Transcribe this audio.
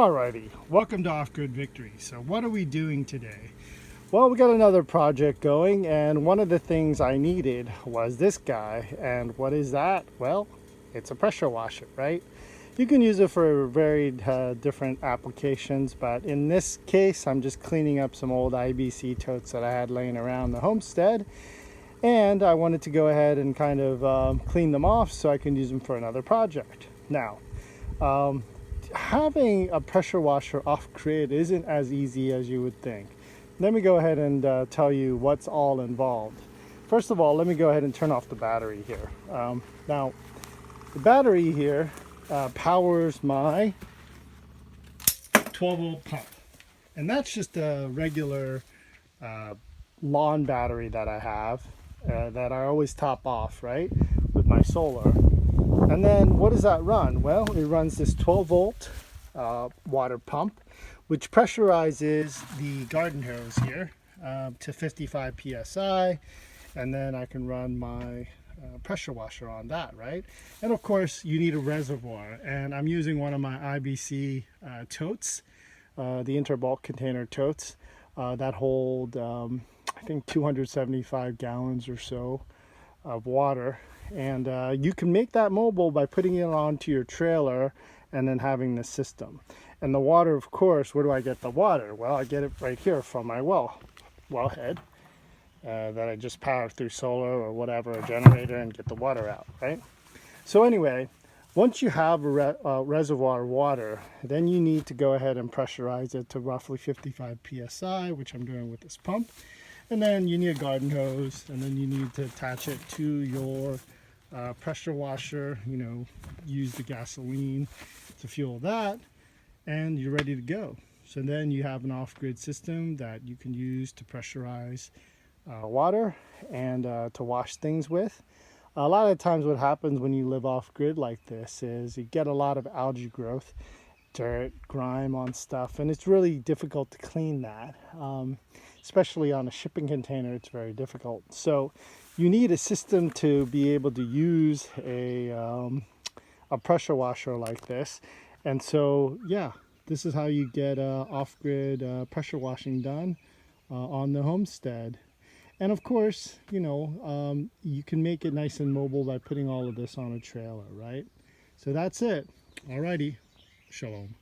Alrighty, welcome to Off-Grid Victory. So what are we doing today? Well, we got another project going, and one of the things I needed was this guy. And what is that? Well, it's a pressure washer, right? You can use it for very different applications, but in this case, I'm just cleaning up some old IBC totes that I had laying around the homestead, and I wanted to go ahead and kind of clean them off so I can use them for another project. Now, having a pressure washer off-grid isn't as easy as you would think. Let me go ahead and tell you what's all involved. First of all, let me go ahead and turn off the battery here. Now, the battery here powers my 12-volt pump. And that's just a regular lawn battery that I have that I always top off, right, with my solar. And then what does that run? Well, it runs this 12-volt water pump, which pressurizes the garden hose here to 55 psi, and then I can run my pressure washer on that, right? And of course, you need a reservoir, and I'm using one of my IBC totes, the interbulk container totes that hold, I think, 275 gallons or so of water. And you can make that mobile by putting it onto your trailer and then having the system. And the water, of course, where do I get the water? Well, I get it right here from my wellhead that I just power through solar or whatever, a generator, and get the water out, right? So anyway, once you have a reservoir water, then you need to go ahead and pressurize it to roughly 55 psi, which I'm doing with this pump. And then you need a garden hose, and then you need to attach it to your pressure washer, use the gasoline to fuel that, and you're ready to go. So then you have an off-grid system that you can use to pressurize water and to wash things with. A lot of times what happens when you live off-grid like this is you get a lot of algae growth, dirt, grime on stuff, and it's really difficult to clean that. Especially on a shipping container, it's very difficult. So you need a system to be able to use a pressure washer like this. And so, yeah, this is how you get off-grid pressure washing done on the homestead. And of course, you can make it nice and mobile by putting all of this on a trailer, right? So that's it. Alrighty, shalom.